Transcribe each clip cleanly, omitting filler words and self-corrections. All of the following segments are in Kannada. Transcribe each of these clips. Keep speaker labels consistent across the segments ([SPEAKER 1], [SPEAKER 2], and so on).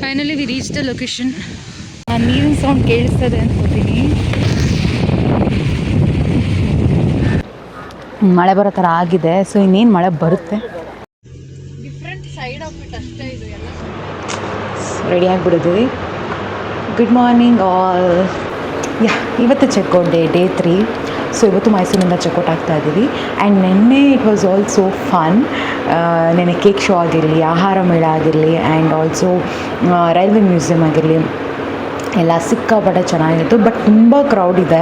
[SPEAKER 1] Finally we reach the location. ನೀರಿನ ಸೌಂಡ್ ಕೇಳಿಸ್ತದೆ ಅನ್ಕೋತೀನಿ. ಮಳೆ ಬರೋ ಥರ ಆಗಿದೆ. ಸೊ ಇನ್ನೇನು ಮಳೆ ಬರುತ್ತೆ. ಡಿಫ್ರೆಂಟ್ ಸೈಡ್ ಆಫ್ ಇಟ್ ಅಷ್ಟೇ ಇದು ಎಲ್ಲ. ರೆಡಿ ಆಗಿಬಿಡಿದ್ವಿ. Good morning all. ಇವತ್ತು ಚೆಕ್ಔಟ್ ಡೇ 3. ಸೊ ಇವತ್ತು ಮೈಸೂರಿಂದ ಚೆಕ್ಔಟ್ ಆಗ್ತಾ ಇದ್ದೀವಿ. ಆ್ಯಂಡ್ ನೆನ್ನೆ ಇಟ್ ವಾಸ್ ಆಲ್ಸೋ ಫನ್. ನೆನ್ನೆ ಕೇಕ್ ಶೋ ಆಗಿರಲಿ, ಆಹಾರ ಮೇಳ ಆಗಿರಲಿ, ಆ್ಯಂಡ್ ಆಲ್ಸೋ ರೈಲ್ವೆ ಮ್ಯೂಸಿಯಮ್ ಆಗಿರಲಿ, ಎಲ್ಲ ಸಿಕ್ಕಾಪಟ್ಟೆ ಚೆನ್ನಾಗಿತ್ತು. ಬಟ್ ತುಂಬ ಕ್ರೌಡ್ ಇದೆ.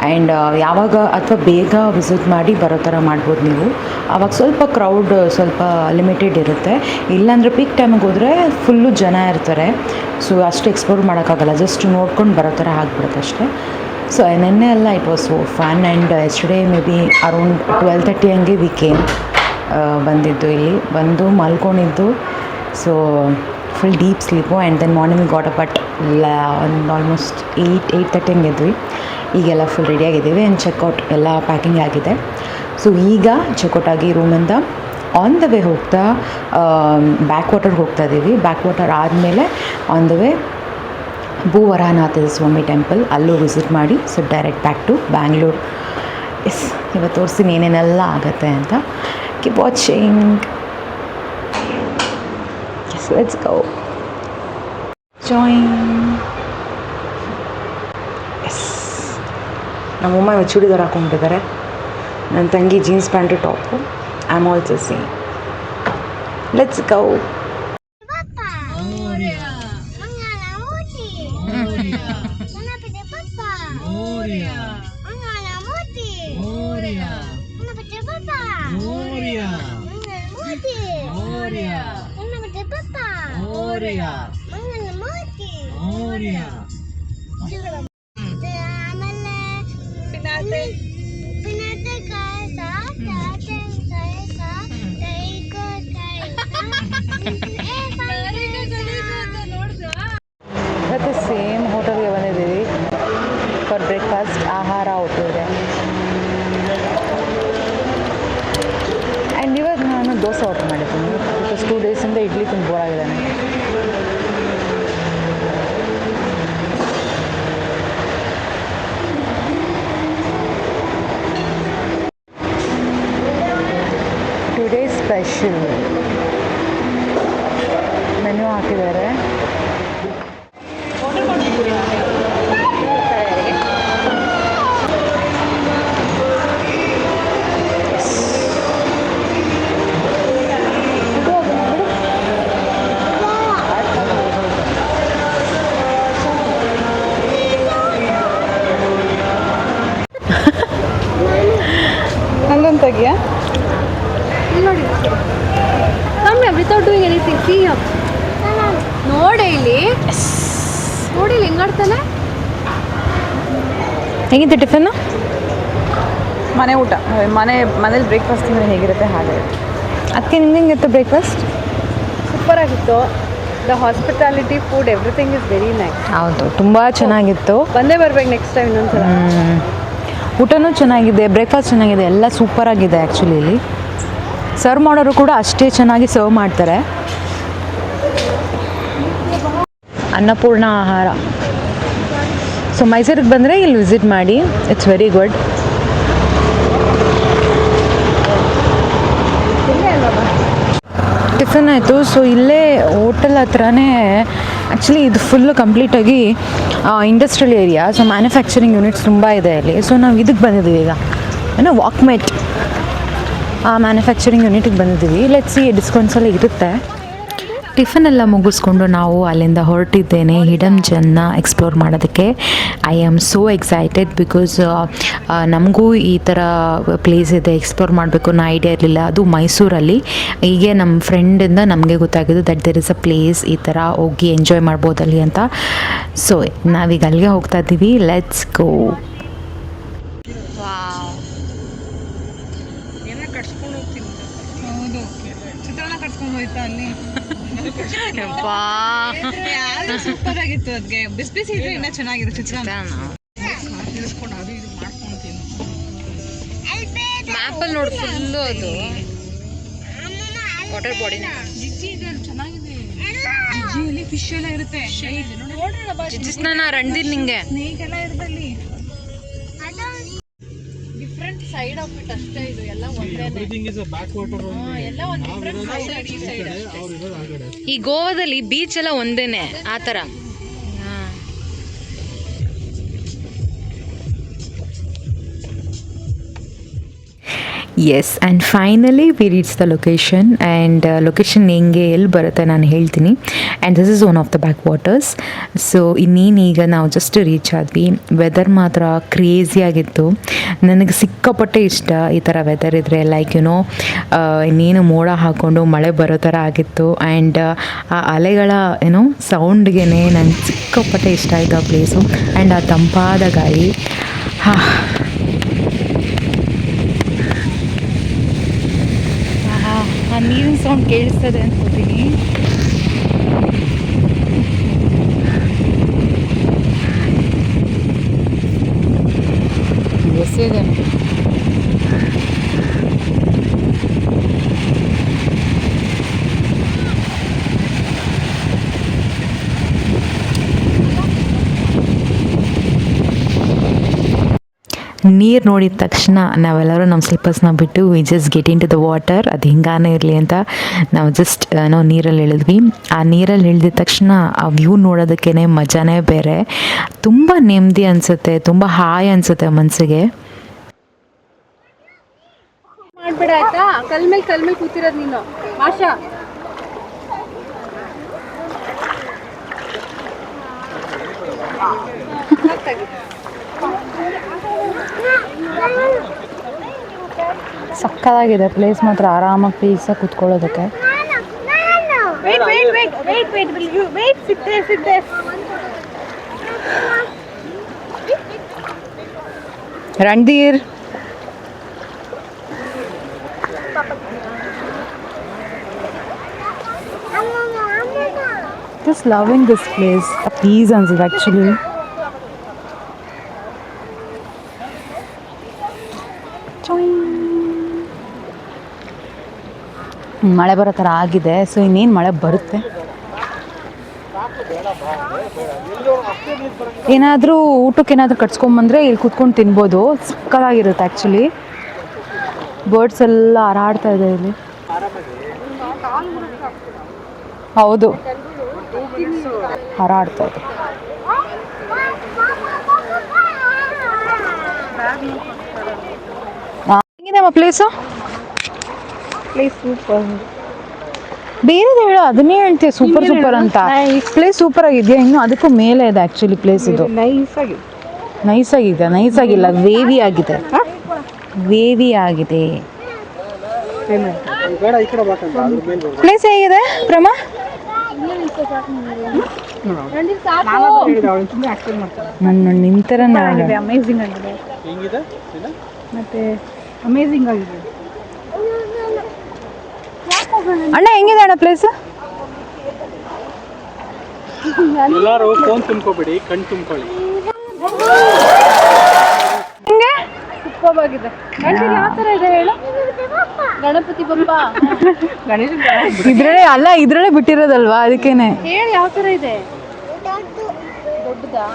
[SPEAKER 1] ಆ್ಯಂಡ್ ಯಾವಾಗ ಅಥವಾ ಬೇಗ ವಿಸಿಟ್ ಮಾಡಿ ಬರೋ ಥರ ಮಾಡ್ಬೋದು ನೀವು. ಆವಾಗ ಸ್ವಲ್ಪ ಕ್ರೌಡ್ ಸ್ವಲ್ಪ ಲಿಮಿಟೆಡ್ ಇರುತ್ತೆ. ಇಲ್ಲಾಂದರೆ ಪೀಕ್ ಟೈಮಿಗೆ ಹೋದರೆ ಫುಲ್ಲು ಜನ ಇರ್ತಾರೆ. ಸೊ ಅಷ್ಟು ಎಕ್ಸ್ಪ್ಲೋರ್ ಮಾಡೋಕ್ಕಾಗಲ್ಲ, ಜಸ್ಟ್ ನೋಡ್ಕೊಂಡು ಬರೋ ಥರ ಆಗಿಬಿಡುತ್ತೆ ಅಷ್ಟೇ. ಸೊ ನೆನ್ನೆ ಎಲ್ಲ it was so fun. And yesterday maybe around 12:30 ಹಂಗೆ ವಿ ಕೇಮ್ ಬಂದಿದ್ದು. ಇಲ್ಲಿ ಬಂದು ಮಲ್ಕೊಂಡಿದ್ದು. So full deep sleep. And then morning got up but ಒಂದು ಆಲ್ಮೋಸ್ಟ್ 8:30 ಹಂಗೆ ಇದ್ವಿ. ಈಗೆಲ್ಲ ಫುಲ್ ರೆಡಿಯಾಗಿದ್ದೀವಿ. ಆ್ಯಂಡ್ ಚೆಕ್ಔಟ್ ಎಲ್ಲ ಪ್ಯಾಕಿಂಗ್ ಆಗಿದೆ. ಸೊ ಈಗ ಚೆಕ್ಔಟ್ ಆಗಿ ರೂಮಿಂದ ಆನ್ ದ ವೇ ಹೋಗ್ತಾ ಬ್ಯಾಕ್ ವಾಟರ್ಗೆ ಹೋಗ್ತಾ ಇದ್ದೀವಿ. ಬ್ಯಾಕ್ ವಾಟರ್ ಆದಮೇಲೆ on the way Bhuvarahanatha Swamy temple, ಅಲ್ಲೂ ವಿಸಿಟ್ ಮಾಡಿ so direct back to Bangalore. Yes, ಇವತ್ತು ತೋರಿಸ್ತೀನಿ ಏನೇನೆಲ್ಲ ಆಗುತ್ತೆ ಅಂತ. Keep watching. Yes, let's go. Join. Yes, ನಮ್ಮಮ್ಮ ಚೂಡಿದಾರ್ ಹಾಕೊಂಡ್ಬಿಟ್ಟಿದ್ದಾರೆ. ನನ್ನ ತಂಗಿ jeans pant top. I am also same. Let's go. ಇವತ್ತು ಸೇಮ್ ಹೋಟೆಲ್ಗೆ ಬಂದಿದ್ದೀವಿ ಫಾರ್ ಬ್ರೇಕ್ಫಾಸ್ಟ್. ಆಹಾರ ಹೋಟೆಲ್ ಇದೆ. ಆ್ಯಂಡ್ ಇವಾಗ ನಾನು ದೋಸೆ ಆರ್ಡರ್ ಮಾಡಿದ್ದೀನಿ. ಬಿಕಾಸ್ 2 ಡೇಸಿಂದ ಇಡ್ಲಿ ತುಂಬ ಬೋರ್ ಆಗಿದೆ ನನಗೆ. ಟುಡೇ ಸ್ಪೆಷಲ್ ಮೆನ್ಯೂ ಹಾಕಿದ್ದಾರೆ. ಹಂಗಂತಾಗಿಯಾ ನೋಡಿ ವಿತೌಟ್ ಡೂಯಿಂಗ್ ಎನಿಥಿಂಗ್. ಸಿ ನೋಡೆ ಇಲ್ಲಿ, ನೋಡಿ ಇಲ್ಲಿ ಹೆಂಗಾಡ್ತಾನೆ. ಹೇಗಿತ್ತು ಟಿಫನ್? ಮನೆ ಊಟ. ಮನೇಲಿ ಬ್ರೇಕ್ಫಾಸ್ಟ್ ತಿಂದರೆ ಹೇಗಿರುತ್ತೆ ಹಾಗೆ. ಅದಕ್ಕೆ ನಿಮ್ಗೆ ಹೆಂಗಿತ್ತು ಬ್ರೇಕ್ಫಾಸ್ಟ್?
[SPEAKER 2] ಸೂಪರಾಗಿತ್ತು. The hospitality, food, everything is very nice.
[SPEAKER 1] ಹೌದು, ತುಂಬ ಚೆನ್ನಾಗಿತ್ತು.
[SPEAKER 2] ಬಂದೇ ಬರ್ಬೇಕು ನೆಕ್ಸ್ಟ್ ಟೈಮ್ ಇನ್ನೊಂದ್ಸಲ.
[SPEAKER 1] ಊಟನೂ ಚೆನ್ನಾಗಿದೆ, ಬ್ರೇಕ್ಫಾಸ್ಟ್ ಚೆನ್ನಾಗಿದೆ, ಎಲ್ಲ ಸೂಪರಾಗಿದೆ. ಆ್ಯಕ್ಚುಲಿ ಇಲ್ಲಿ ಸರ್ವ್ ಮಾಡೋರು ಕೂಡ ಅಷ್ಟೇ ಚೆನ್ನಾಗಿ ಸರ್ವ್ ಮಾಡ್ತಾರೆ. ಅನ್ನಪೂರ್ಣ ಆಹಾರ. ಸೊ ಮೈಸೂರಿಗೆ ಬಂದರೆ ಇಲ್ಲಿ ವಿಸಿಟ್ ಮಾಡಿ. It's very good. ಟಿಫನ್ ಆಯಿತು. ಸೊ ಇಲ್ಲೇ ಹೋಟೆಲ್ ಹತ್ರನೇ ಆ್ಯಕ್ಚುಲಿ ಇದು ಫುಲ್ಲು ಕಂಪ್ಲೀಟಾಗಿ industrial area. So manufacturing units ತುಂಬ ಇದೆ ಇಲ್ಲಿ. ಸೊ ನಾವು ಇದಕ್ಕೆ ಬಂದಿದ್ದೀವಿ ಈಗ, ಏನೋ ವಾಕ್ಮೇಟ್ ಮ್ಯಾನುಫ್ಯಾಕ್ಚರಿಂಗ್ ಯೂನಿಟಿಗೆ ಬಂದಿದ್ದೀವಿ. ಲೆಟ್ಸ್ ಸಿ ಡಿಸ್ಕೌಂಟ್ಸ್ ಎಲ್ಲ ಇರುತ್ತೆ. ಟಿಫನ್ ಎಲ್ಲ ಮುಗಿಸ್ಕೊಂಡು ನಾವು ಅಲ್ಲಿಂದ ಹೊರಟಿದ್ದೇನೆ ಹಿಡನ್ ಜೆನ್ನ ಎಕ್ಸ್ಪ್ಲೋರ್ ಮಾಡೋದಕ್ಕೆ. I am so excited because ನಮಗೂ ಈ ಥರ ಪ್ಲೇಸ್ ಇದೆ ಎಕ್ಸ್ಪ್ಲೋರ್ ಮಾಡಬೇಕು ಅನ್ನೋ ಐಡಿಯಾ ಇರಲಿಲ್ಲ. ಅದು ಮೈಸೂರಲ್ಲಿ. ಹೀಗೆ ನಮ್ಮ ಫ್ರೆಂಡಿಂದ ನಮಗೆ ಗೊತ್ತಾಗಿದ್ದು that there is a place, ಈ ಥರ ಹೋಗಿ ಎಂಜಾಯ್ ಮಾಡ್ಬೋದಲ್ಲಿ ಅಂತ. ಸೊ ನಾವೀಗ ಅಲ್ಲಿಗೆ ಹೋಗ್ತಾ ಇದ್ದೀವಿ. Let's go.
[SPEAKER 2] ಸೂಪರ್ ಆಗಿತ್ತು. ಅದಕ್ಕೆ ಬಿಸಿ ಬಿಸಿ ಇದ್ರೆ ಇನ್ನೂ ಚೆನ್ನಾಗಿರುತ್ತೆ ಚಿತ್ರಾನ್ನ.
[SPEAKER 1] ಮ್ಯಾಪಲ್ಲಿ ನೋಡಿ ಫುಲ್ಲು ಅದು ವಾಟರ್ ಬಾಡಿನ
[SPEAKER 2] ಚೆನ್ನಾಗಿದೆ. ಬಜ್ಜಿಯಲ್ಲಿ ಫಿಶ್ ಎಲ್ಲ ಇರುತ್ತೆ.
[SPEAKER 1] ಸ್ನಾನ ರಣದೀರ್ ನಿಂಗೆ
[SPEAKER 2] ಸ್ನೇಕ್ ಎಲ್ಲ ಇರ್ತಲ್ಲಿ. ಡಿಫ್ರೆಂಟ್ ಸೈಡ್ ಆಫ್ ಇಟ್ ಅಷ್ಟೇ ಇದು ಎಲ್ಲ ಒಂದೇನೆ. ಎಲ್ಲ ಒಂದು ಡಿಫ್ರೆಂಟ್ ಸೈಡ್.
[SPEAKER 1] ಈ ಗೋವಾದಲ್ಲಿ ಬೀಚ್ ಎಲ್ಲ ಒಂದೇನೆ ಆ ಥರ. Yes and finally we reach the location and location ಹೆಂಗೆ ಎಲ್ಲಿ ಬರುತ್ತೆ ನಾನು ಹೇಳ್ತೀನಿ. And this is one of the back waters. So ಇನ್ನೇನೀಗ ನಾವು ಜಸ್ಟ್ ರೀಚ್ ಆದ್ವಿ. ವೆದರ್ ಮಾತ್ರ ಕ್ರೇಜಿಯಾಗಿತ್ತು. ನನಗೆ ಸಿಕ್ಕಾಪಟ್ಟೆ ಇಷ್ಟ ಈ ಥರ ವೆದರ್ ಇದ್ದರೆ. ಲೈಕ್ ಯುನೋ ಇನ್ನೇನು ಮೋಡ ಹಾಕ್ಕೊಂಡು ಮಳೆ ಬರೋ ಥರ ಆಗಿತ್ತು. ಆ್ಯಂಡ್ ಆ ಅಲೆಗಳ ಏನೋ ಸೌಂಡ್ಗೆ ನಂಗೆ ಸಿಕ್ಕಾಪಟ್ಟೆ ಇಷ್ಟ ಆಯಿತು ಆ ಪ್ಲೇಸು. ಆ್ಯಂಡ್ ಆ ತಂಪಾದ ಗಾಳಿ. ಆ ನೀರಿನ ಸೌಂಡ್ ಕೇಳಿಸ್ತದೆ ಅನ್ಕೋತೀನಿ. ಎಸೆದೆ ನೀರು ನೋಡಿದ ತಕ್ಷಣ ನಾವೆಲ್ಲರೂ ನಮ್ಮ ಸ್ಲಿಪ್ಪರ್ಸ್ನ ಬಿಟ್ಟು we just get in to the water. ಅದು ಹಿಂಗಾನೇ ಇರಲಿ ಅಂತ ನಾವು ಜಸ್ಟ್ ನಾವು ನೀರಲ್ಲಿ ಇಳಿದ್ವಿ. ಆ ನೀರಲ್ಲಿ ಇಳಿದ ತಕ್ಷಣ ಆ ವ್ಯೂ ನೋಡೋದಕ್ಕೇ ಮಜಾನೇ ಬೇರೆ. ತುಂಬ ನೆಮ್ಮದಿ ಅನಿಸುತ್ತೆ, ತುಂಬ ಹಾಯ್ ಅನಿಸುತ್ತೆ ಮನಸ್ಸಿಗೆ.
[SPEAKER 2] ಮಾಡ್ಬೇಡ ಆಯ್ತಾ. ಕಲ್ ಮೇಲೆ ಕೂತಿರೋದು ನೀನು ಆಶಾ.
[SPEAKER 1] ಸಕ್ಕತ್ತಾಗಿದೆ ಪ್ಲೇಸ್ ಮಾತ್ರ. ಆರಾಮಾಗಿ ಪೀಸಾಗಿ ಕೂತ್ಕೊಳ್ಳೋದಕ್ಕೆ. Randhir just loving this place. Peace ಅನ್ಸುತ್ತೆ actually. ಮಳೆ ಬರೋ ಥರ ಆಗಿದೆ. ಸೊ ಇನ್ನೇನು ಮಳೆ ಬರುತ್ತೆ. ಏನಾದರೂ ಊಟಕ್ಕೆ ಏನಾದರೂ ಕಟ್ಸ್ಕೊಂಬಂದರೆ ಇಲ್ಲಿ ಕೂತ್ಕೊಂಡು ತಿನ್ಬೋದು. ಸಕ್ಕತ್ತಾಗಿರುತ್ತೆ ಆ್ಯಕ್ಚುಲಿ. ಬರ್ಡ್ಸ್ ಎಲ್ಲ ಹಾರಾಡ್ತಾ ಇದೆ ಇಲ್ಲಿ. ಹೌದು, ಹಾರಾಡ್ತಾ ಇದೆ. ಹೆಂಗಿದೆ ಪ್ಲೇಸು?
[SPEAKER 2] Place super.
[SPEAKER 1] ಬೇರೆದು ಹೇಳು, ಅದನ್ನೇ ಹೇಳ್ತೀಯ ಸೂಪರ್ ಅಂತ. ಪ್ಲೇಸ್ ಸೂಪರ್ ಆಗಿದೆಯಾ? ಇನ್ನು ಅದಕ್ಕೂ ಮೇಲೆ ಇದೆ ಆ್ಯಕ್ಚುಲಿ ಪ್ಲೇಸ್. ಇದು ನೈಸ್ ಆಗಿಲ್ಲ, ವೇವಿ ಆಗಿದೆ. ಪ್ಲೇಸ್ ಹೇಗಿದೆ ಪ್ರಮ? ನನ್ನ ನಿಂತರ
[SPEAKER 2] ಅಮೇಝಿಂಗ್ ಆಗಿದೆ. ಮತ್ತೆ ಅಮೇಝಿಂಗ್ ಆಗಿದೆ
[SPEAKER 1] ಅಣ್ಣ. ಹೆಂಗಿದೆ ಅಣ್ಣ ಪ್ಲೇಸ್?
[SPEAKER 3] ಎಲ್ಲರೂ ಫೋನ್ ತುಂಬ್ಕೋಬೇಡಿ, ಕಣ್ ತುಂಬ್ಕೊಳ್ಳಿ.
[SPEAKER 1] ಹಿಂಗೆ
[SPEAKER 2] ಸೂಪರ್ ಆಗಿದೆ. ಯಾವ ಥರ ಇದೆ ಹೇಳು? ಗಣಪತಿ ಬಪ್ಪ
[SPEAKER 1] ಇದ್ರಲ್ಲೇ ಬಿಟ್ಟಿರೋದಲ್ವಾ, ಅದಕ್ಕೇನೆ.
[SPEAKER 2] ಹೇಳಿ ಯಾವ ಥರ ಇದೆ? ದೊಡ್ಡದಾ?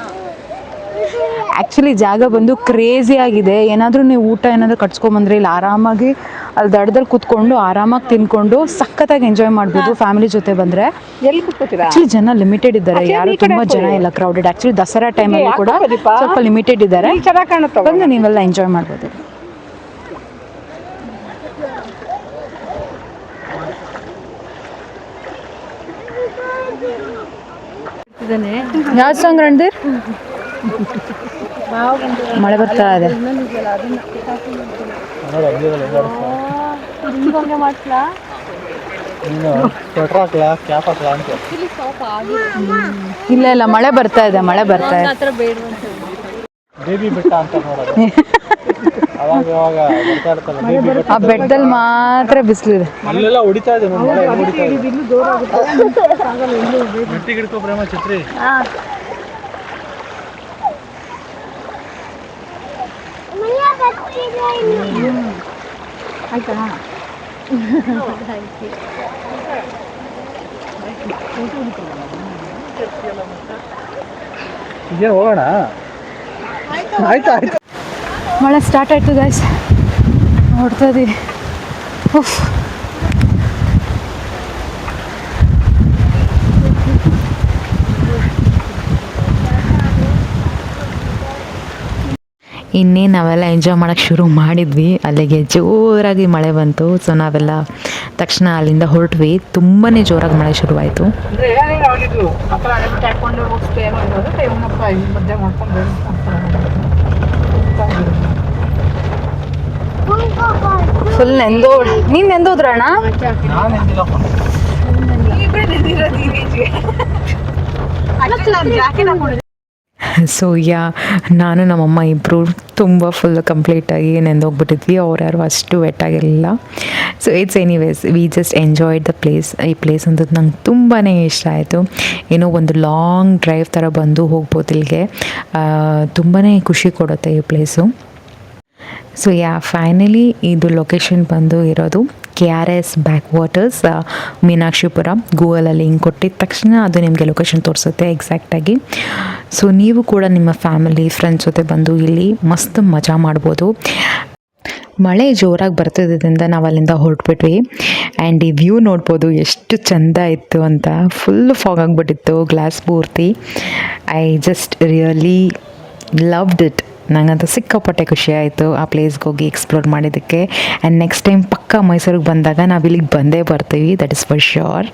[SPEAKER 1] ಆ್ಯಕ್ಚುಲಿ ಜಾಗ ಬಂದು ಕ್ರೇಜಿ ಆಗಿದೆ. ಏನಾದರೂ ನೀವು ಊಟ ಏನಾದರೂ ಕಟ್ಸ್ಕೊಂಬಂದ್ರೆ ಇಲ್ಲಿ ಆರಾಮಾಗಿ ಅಲ್ಲಿ ದಡದಲ್ಲಿ ಕೂತ್ಕೊಂಡು ಆರಾಮಾಗಿ ತಿನ್ಕೊಂಡು ಸಖತ್ತಾಗಿ ಎಂಜಾಯ್ ಮಾಡ್ಬೋದು ಫ್ಯಾಮಿಲಿ ಜೊತೆ ಬಂದರೆ.
[SPEAKER 2] ಎಲ್ಲಿ ಕೂತ್ಕೋತೀರಾ?
[SPEAKER 1] ಆ್ಯಕ್ಚುಲಿ ಜನ ಲಿಮಿಟೆಡ್ ಇದ್ದಾರೆ, ಯಾರು ತುಂಬ ಜನ ಇಲ್ಲ ಕ್ರೌಡೆಡ್. ಆ್ಯಕ್ಚುಲಿ ದಸರಾ ಟೈಮಲ್ಲಿ ಕೂಡ ಸ್ವಲ್ಪ ಲಿಮಿಟೆಡ್ ಇದ್ದಾರೆ. ಬಂದು ನೀವೆಲ್ಲ ಎಂಜಾಯ್ ಮಾಡ್ಬೋದು. ಯಾವ ಸಾಂಗ್ ರಣಧೀರ್? ಮಳೆ ಬರ್ತಾ ಇದೆ. ಇಲ್ಲ ಮಳೆ ಬರ್ತಾ ಇದೆ.
[SPEAKER 3] ಬೇಬಿ ಬೆಟ್ಟ ಅಂತ ನೋಡೋದು.
[SPEAKER 1] ಆ ಬೆಟ್ಟದಲ್ಲಿ ಮಾತ್ರ ಬಿಸಿಲಿದೆ.
[SPEAKER 3] ಅಲ್ಲೆಲ್ಲ ಹೊಡಿತಾ ಇದೆ. ಮೆಟ್ಟಿಗೆ ಹಿಡ್ಕೊ ಪ್ರೇಮ ಚಿತ್ರಿ.
[SPEAKER 2] ಆಯ್ತಾ?
[SPEAKER 3] ಇದೇ ಹೋಗೋಣ. ಆಯ್ತು ಆಯ್ತು.
[SPEAKER 1] ಮಳೆ ಸ್ಟಾರ್ಟ್ ಆಯಿತು ಗೈಸ್, ನೋಡ್ತಾ ಇದ್ದೀವಿ. ಉಫ್, ಇನ್ನೇನು ನಾವೆಲ್ಲ ಎಂಜಾಯ್ ಮಾಡೋಕ್ಕೆ ಶುರು ಮಾಡಿದ್ವಿ, ಅಲ್ಲಿಗೆ ಜೋರಾಗಿ ಮಳೆ ಬಂತು. ಸೊ ನಾವೆಲ್ಲ ತಕ್ಷಣ ಅಲ್ಲಿಂದ ಹೊರಟ್ವಿ. ತುಂಬಾ ಜೋರಾಗಿ ಮಳೆ ಶುರುವಾಯಿತು. ಫುಲ್ ನೆಂದೋಡ್. ನೀನು ನೆಂದೋದ್ರಣ್ಣ? ಸೊ ನಾನು ನಮ್ಮಮ್ಮ ಇಬ್ಬರು ತುಂಬ ಫುಲ್ ಕಂಪ್ಲೀಟಾಗಿ ನೆಂದೋಗ್ಬಿಟ್ಟಿದ್ವಿ. ಅವ್ರು ಯಾರು ಅಷ್ಟು ವೆಟ್ಟಾಗಿರಲಿಲ್ಲ. So it's anyways, we just enjoyed the place. ಈ ಪ್ಲೇಸ್ ಅಂತೂ ನಂಗೆ ತುಂಬಾ ಇಷ್ಟ ಆಯಿತು. ಏನೋ ಒಂದು ಲಾಂಗ್ ಡ್ರೈವ್ ಥರ ಬಂದು ಹೋಗ್ಬೋದು ಇಲ್ಲಿಗೆ. ತುಂಬಾ ಖುಷಿ ಕೊಡುತ್ತೆ ಈ ಪ್ಲೇಸು. ಸೊ ಫೈನಲಿ ಇದು ಲೊಕೇಶನ್ ಬಂದು ಇರೋದು KRS ಬ್ಯಾಕ್ ವಾಟರ್ಸ್, ಮೀನಾಕ್ಷಿಪುರ. ಗೂಗಲಲ್ಲಿ ಹಿಂಗೆ ಕೊಟ್ಟಿದ ತಕ್ಷಣ ಅದು ನಿಮಗೆ ಲೊಕೇಶನ್ ತೋರಿಸುತ್ತೆ ಎಕ್ಸಾಕ್ಟಾಗಿ. ಸೊ ನೀವು ಕೂಡ ನಿಮ್ಮ ಫ್ಯಾಮಿಲಿ ಫ್ರೆಂಡ್ಸ್ ಜೊತೆ ಬಂದು ಇಲ್ಲಿ ಮಸ್ತ್ ಮಜಾ ಮಾಡ್ಬೋದು. ಮಳೆ ಜೋರಾಗಿ ಬರ್ತಿದ್ದರಿಂದ ನಾವು ಅಲ್ಲಿಂದ ಹೊರಟ್ಬಿಟ್ವಿ. ಆ್ಯಂಡ್ ಈ ವ್ಯೂ ನೋಡ್ಬೋದು ಎಷ್ಟು ಚೆಂದ ಇತ್ತು ಅಂತ. ಫುಲ್ ಫಾಗ್ ಆಗಿಬಿಟ್ಟಿತ್ತು ಗ್ಲಾಸ್ ಪೂರ್ತಿ. I just really loved it. ನನಗಂತೂ ಸಿಕ್ಕಾಪಟ್ಟೆ ಖುಷಿ ಆಯಿತು ಆ ಪ್ಲೇಸ್ಗೆ ಹೋಗಿ ಎಕ್ಸ್ಪ್ಲೋರ್ ಮಾಡಿದ್ದಕ್ಕೆ. ಆ್ಯಂಡ್ ನೆಕ್ಸ್ಟ್ ಟೈಮ್ ಪಕ್ಕ ಮೈಸೂರಿಗೆ ಬಂದಾಗ ನಾವು ಇಲ್ಲಿಗೆ ಬಂದೇ ಬರ್ತೀವಿ, that is for sure.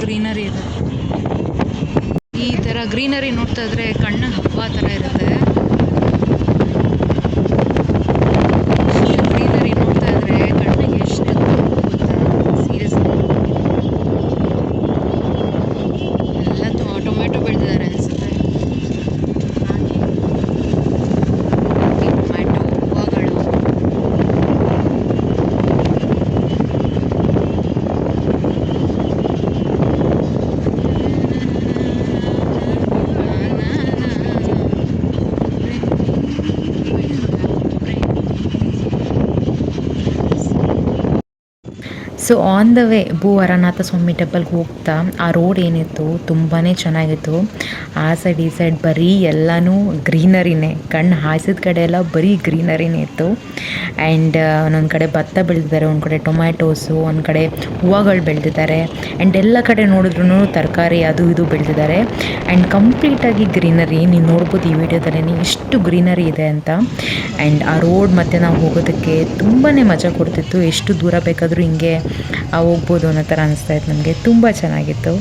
[SPEAKER 1] Greenery ಇದೆ. ಈ ಥರ ಗ್ರೀನರಿ ನೋಡ್ತಾ ಇದ್ರೆ ಕಣ್ಣಿಗೆ ಹಬ್ಬ ಥರ ಇರುತ್ತೆ. ಗ್ರೀನರಿ ನೋಡ್ತಾ ಇದ್ರೆ ಕಣ್ಣಿಗೆ ಎಷ್ಟು ಸೀರಿಯಸ್ಲಿ. ಎಲ್ಲ ಟೊಮೆಟೊ ಬೆಳೆದಿದ್ದಾರೆ ಅನಿಸುತ್ತೆ. ಟೊಮೆಟೊ ಹೂವುಗಳು. ಸೊ ಆನ್ ದ ವೇ ಭೂವರನಾಥ ಸ್ವಾಮಿ ಟೆಂಪಲ್ಗೆ ಹೋಗ್ತಾ ಆ ರೋಡ್ ಏನಿತ್ತು ತುಂಬಾ ಚೆನ್ನಾಗಿತ್ತು. ಆ ಸೈಡ್ ಈ ಸೈಡ್ ಬರೀ ಎಲ್ಲನೂ ಗ್ರೀನರಿನೇ. ಕಣ್ಣು ಹಾಯಿಸಿದ ಕಡೆ ಎಲ್ಲ ಬರೀ ಗ್ರೀನರಿನೇ ಇತ್ತು. ಆ್ಯಂಡ್ ಒಂದೊಂದು ಕಡೆ ಭತ್ತ ಬೆಳೆದಿದ್ದಾರೆ, ಒಂದು ಕಡೆ ಟೊಮ್ಯಾಟೋಸು, ಒಂದು ಕಡೆ ಹೂವುಗಳು ಬೆಳೆದಿದ್ದಾರೆ. ಆ್ಯಂಡ್ ಎಲ್ಲ ಕಡೆ ನೋಡಿದ್ರೂ ತರಕಾರಿ ಅದು ಇದು ಬೆಳೆದಿದ್ದಾರೆ. ಆ್ಯಂಡ್ ಕಂಪ್ಲೀಟಾಗಿ ಗ್ರೀನರಿ. ನೀವು ನೋಡ್ಬೋದು ಈ ವಿಡಿಯೋದಲ್ಲೇ ಎಷ್ಟು ಗ್ರೀನರಿ ಇದೆ ಅಂತ. ಆ್ಯಂಡ್ ಆ ರೋಡ್ ಮತ್ತು ನಾವು ಹೋಗೋದಕ್ಕೆ ತುಂಬಾ ಮಜಾ ಕೊಡ್ತಿತ್ತು. ಎಷ್ಟು ದೂರ ಬೇಕಾದರೂ ಹಿಂಗೆ ಹೋಗ್ಬೋದು ಅನ್ನೋ ಥರ ಅನಿಸ್ತಾ ಇತ್ತು ನಮಗೆ. ತುಂಬ ಚೆನ್ನಾಗಿತ್ತು.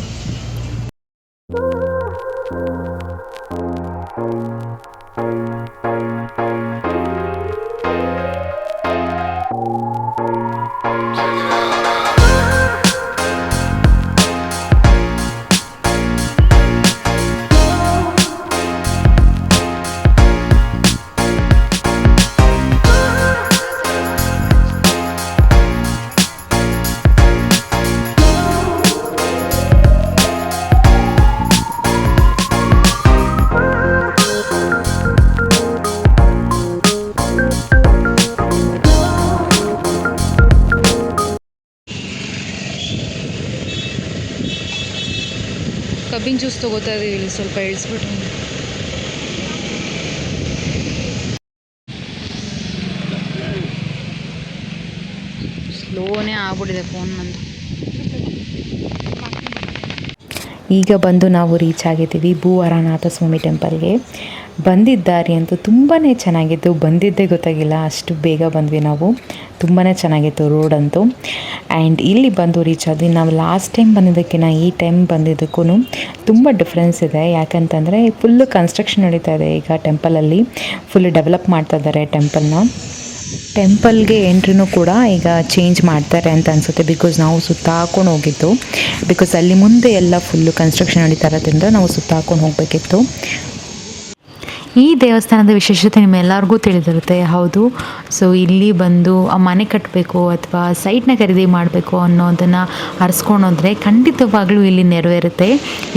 [SPEAKER 1] ಕಬ್ಬಿನ ಜ್ಯೂಸ್ ತೊಗೋತಾ ಇದ್ದೀವಿ. ಇಲ್ಲಿ ಸ್ವಲ್ಪ ಇಳಿಸ್ಬಿಟ್ಟು ಸ್ಲೋನೇ ಆಗ್ಬಿಟ್ಟಿದೆ ಫೋನ್ ನಂದು. ಈಗ ಬಂದು ನಾವು ರೀಚ್ ಆಗಿದ್ದೀವಿ ಭೂವರನಾಥ ಸ್ವಾಮಿ ಟೆಂಪಲ್ಗೆ. ಬಂದಿದ್ದ ದಾರಿ ಅಂತೂ ತುಂಬಾ ಚೆನ್ನಾಗಿತ್ತು, ಬಂದಿದ್ದೇ ಗೊತ್ತಾಗಿಲ್ಲ, ಅಷ್ಟು ಬೇಗ ಬಂದ್ವಿ ನಾವು. ತುಂಬಾ ಚೆನ್ನಾಗಿತ್ತು ರೋಡ್ ಅಂತೂ. ಆ್ಯಂಡ್ ಇಲ್ಲಿ ಬಂದು ರೀಚ್ ಆದ್ವಿ. ನಾವು ಲಾಸ್ಟ್ ಟೈಮ್ ಬಂದಿದ್ದಕ್ಕಿಂತ ಈ ಟೈಮ್ ಬಂದಿದ್ದಕ್ಕೂ ತುಂಬ ಡಿಫ್ರೆನ್ಸ್ ಇದೆ. ಯಾಕಂತಂದರೆ ಫುಲ್ಲು ಕನ್ಸ್ಟ್ರಕ್ಷನ್ ನಡೀತಾ ಇದೆ ಈಗ ಟೆಂಪಲಲ್ಲಿ, ಫುಲ್ ಡೆವಲಪ್ ಮಾಡ್ತಾ ಇದ್ದಾರೆ ಟೆಂಪಲ್ನ. ಟೆಂಪಲ್ಗೆ ಎಂಟ್ರಿನೂ ಕೂಡ ಈಗ ಚೇಂಜ್ ಮಾಡ್ತಾರೆ ಅಂತ ಅನಿಸುತ್ತೆ, ಬಿಕಾಸ್ ನಾವು ಸುತ್ತಾಕೊಂಡು ಹೋಗಿದ್ದು. ಬಿಕಾಸ್ ಅಲ್ಲಿ ಮುಂದೆ ಎಲ್ಲ ಫುಲ್ಲು ಕನ್ಸ್ಟ್ರಕ್ಷನ್ ನಡೀತಾ ಇರೋದ್ರಿಂದ ನಾವು ಸುತ್ತಾಕೊಂಡು ಹೋಗಬೇಕಿತ್ತು. ಈ ದೇವಸ್ಥಾನದ ವಿಶೇಷತೆ ನಿಮ್ಮೆಲ್ಲರಿಗೂ ತಿಳಿದಿರುತ್ತೆ, ಹೌದು. ಸೊ ಇಲ್ಲಿ ಬಂದು ಮನೆ ಕಟ್ಟಬೇಕು ಅಥವಾ ಸೈಟ್ನ ಖರೀದಿ ಮಾಡಬೇಕು ಅನ್ನೋದನ್ನು ಅರಿಸ್ಕೊಂಡೋದ್ರೆ ಖಂಡಿತವಾಗ್ಲೂ ಇಲ್ಲಿ ನೆರವೇರುತ್ತೆ.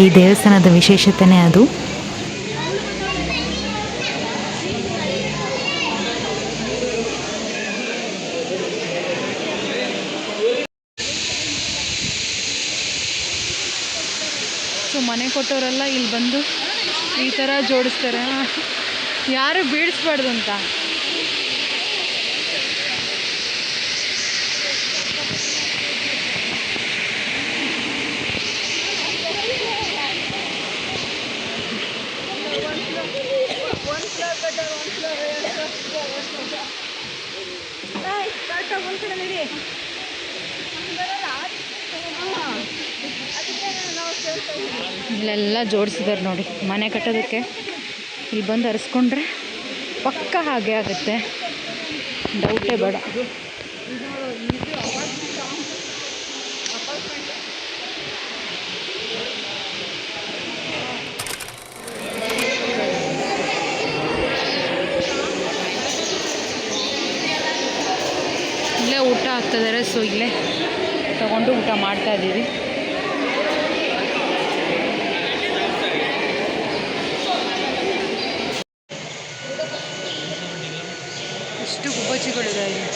[SPEAKER 1] ಈ ದೇವಸ್ಥಾನದ ವಿಶೇಷತೆಯೇ ಅದು.
[SPEAKER 2] ಸೊ ಮನೆ ಕೊಟ್ಟವರೆಲ್ಲ ಇಲ್ಲಿ ಬಂದು ಈ ಥರ ಜೋಡಿಸ್ತಾರೆ, ಯಾರು ಬೀಳಿಸ್ಬಾರ್ದು ಅಂತ.
[SPEAKER 1] ಇಲ್ಲೆಲ್ಲ ಜೋಡಿಸಿದ್ದಾರೆ ನೋಡಿ ಮನೆ ಕಟ್ಟೋದಕ್ಕೆ. ಇಲ್ಲಿ ಬಂದು ಅರಿಸ್ಕೊಂಡ್ರೆ ಪಕ್ಕ ಹಾಗೆ ಆಗುತ್ತೆ, ಡೌಟೇ ಬೇಡ. ಇಲ್ಲೇ ಊಟ ಆಗ್ತಿದ್ದಾರೆ, ಸೊ ಇಲ್ಲೇ ತಗೊಂಡು ಊಟ ಮಾಡ್ತಾ ಇದ್ದೀವಿ. ಎಷ್ಟು ಗುಬ್ಬಚ್ಚಿಗಳಿದೆ ಇಲ್ಲಿ.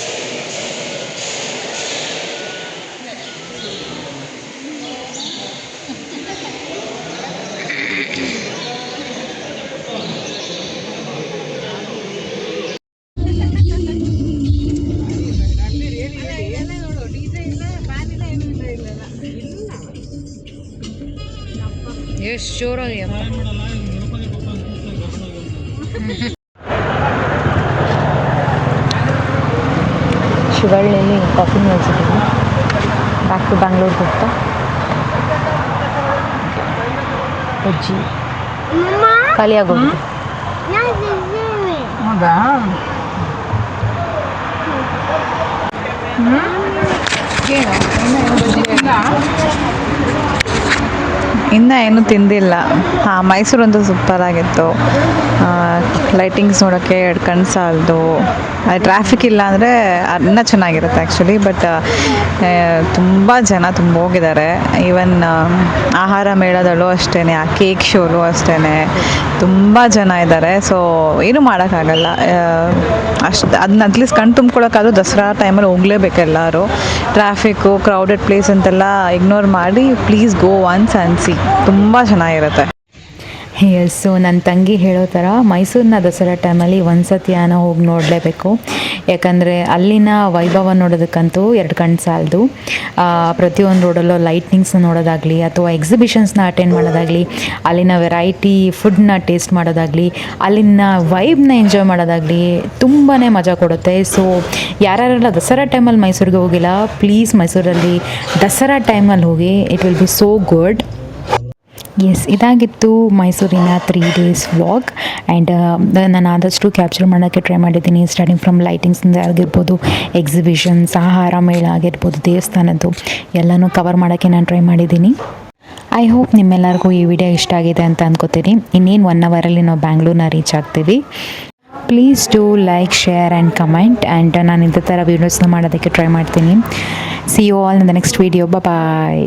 [SPEAKER 1] ಎಷ್ಟು ಜೋರಾಗಿಯಪ್ಪ. ಶಿವಳ್ಳಿಯಲ್ಲಿ ಕಾಫಿ ನಿಲ್ಸಿದ್ದೀವಿ. ಬ್ಯಾಕ್ ಟು ಬ್ಯಾಂಗ್ಳೂರ್ಗೆ ಹೋಗ್ತಾ ಅಜ್ಜಿ ಖಾಲಿಯಾಗೋಗಿದೆ.
[SPEAKER 2] ಹೌದಾ?
[SPEAKER 4] ಇನ್ನೂ ಏನೂ ತಿಂದಿಲ್ಲ. ಹಾಂ, ಮೈಸೂರಂತೂ ಸೂಪರಾಗಿತ್ತು. ಲೈಟಿಂಗ್ಸ್ ನೋಡೋಕ್ಕೆ 2 ಕಣ್ಣು ಸಾಲದು. ಟ್ರಾಫಿಕ್ ಇಲ್ಲ ಅಂದರೆ ಇನ್ನೂ ಚೆನ್ನಾಗಿರುತ್ತೆ ಆ್ಯಕ್ಚುಲಿ. ಬಟ್ ತುಂಬ ಜನ ತುಂಬ ಹೋಗಿದ್ದಾರೆ. ಈವನ್ ಆಹಾರ ಮೇಳದಲ್ಲೂ ಅಷ್ಟೇ, ಆ ಕೇಕ್ ಶೋಲು ಅಷ್ಟೇ ತುಂಬ ಜನ ಇದ್ದಾರೆ. ಸೊ ಏನೂ ಮಾಡೋಕ್ಕಾಗಲ್ಲ. ಅದನ್ನ ಅಟ್ಲೀಸ್ಟ್ ಕಣ್ಣು ತುಂಬ್ಕೊಳ್ಳೋಕ್ಕಾದ್ರೂ ದಸರಾ ಟೈಮಲ್ಲಿ ಹೋಗಲೇಬೇಕು ಎಲ್ಲರೂ. ಟ್ರಾಫಿಕ್ಕು, ಕ್ರೌಡೆಡ್ ಪ್ಲೇಸ್ ಅಂತೆಲ್ಲ ಇಗ್ನೋರ್ ಮಾಡಿ ಪ್ಲೀಸ್ ಗೋ ಒನ್ಸ್ ಅನ್ಸಿ, ತುಂಬ ಚೆನ್ನಾಗಿರುತ್ತೆ.
[SPEAKER 1] ಸೊ ನನ್ನ ತಂಗಿ ಹೇಳೋ ಥರ ಮೈಸೂರಿನ ದಸರಾ ಟೈಮಲ್ಲಿ ಒಂದು ಸತಿ ಹೋಗಿ ನೋಡಲೇಬೇಕು. ಯಾಕಂದರೆ ಅಲ್ಲಿನ ವೈಭವ ನೋಡೋದಕ್ಕಂತೂ 2 ಕಣ್ಣು ಸಾಲದು. ಪ್ರತಿಯೊಂದು ರೋಡಲ್ಲೂ ಲೈಟ್ನಿಂಗ್ಸ್ನ ನೋಡೋದಾಗಲಿ ಅಥವಾ ಎಕ್ಸಿಬಿಷನ್ಸ್ನ ಅಟೆಂಡ್ ಮಾಡೋದಾಗಲಿ, ಅಲ್ಲಿನ ವೆರೈಟಿ ಫುಡ್ನ ಟೇಸ್ಟ್ ಮಾಡೋದಾಗಲಿ, ಅಲ್ಲಿನ ವೈಬ್ನ ಎಂಜಾಯ್ ಮಾಡೋದಾಗಲಿ ತುಂಬಾ ಮಜಾ ಕೊಡುತ್ತೆ. ಸೊ ಯಾರ್ಯಾರೆಲ್ಲ ದಸರಾ ಟೈಮಲ್ಲಿ ಮೈಸೂರಿಗೆ ಹೋಗಿಲ್ಲ, ಪ್ಲೀಸ್ ಮೈಸೂರಲ್ಲಿ ದಸರಾ ಟೈಮಲ್ಲಿ ಹೋಗಿ, it will be so good. Yes, ಇದಾಗಿತ್ತು ಮೈಸೂರಿನ 3 days ವ್ಲಾಗ್. ಆ್ಯಂಡ್ ನಾನು ಆದಷ್ಟು ಕ್ಯಾಪ್ಚರ್ ಮಾಡೋಕ್ಕೆ ಟ್ರೈ ಮಾಡಿದ್ದೀನಿ. ಸ್ಟಾರ್ಟಿಂಗ್ ಫ್ರಮ್ ಲೈಟಿಂಗ್ಸಿಂದ ಆಗಿರ್ಬೋದು, ಎಕ್ಸಿಬಿಷನ್ಸ್, ಆಹಾರ ಮೇಳ ಆಗಿರ್ಬೋದು, ದೇವಸ್ಥಾನದ್ದು ಎಲ್ಲನೂ ಕವರ್ ಮಾಡೋಕ್ಕೆ ನಾನು ಟ್ರೈ ಮಾಡಿದ್ದೀನಿ. ಐ ಹೋಪ್ ನಿಮ್ಮೆಲ್ಲರಿಗೂ ಈ ವಿಡಿಯೋ ಇಷ್ಟ ಆಗಿದೆ ಅಂತ ಅಂದ್ಕೋತೀನಿ. ಇನ್ನೇನು 1 ಅವರಲ್ಲಿ ನಾವು ಬ್ಯಾಂಗ್ಳೂರ್ನ ರೀಚ್ ಆಗ್ತೀವಿ. Please do like, share and comment. And ನಾನು ಇದೇ ಥರ ವೀಡಿಯೋಸ್ನ ಮಾಡೋದಕ್ಕೆ ಟ್ರೈ ಮಾಡ್ತೀನಿ. See you all in the next video. Bye.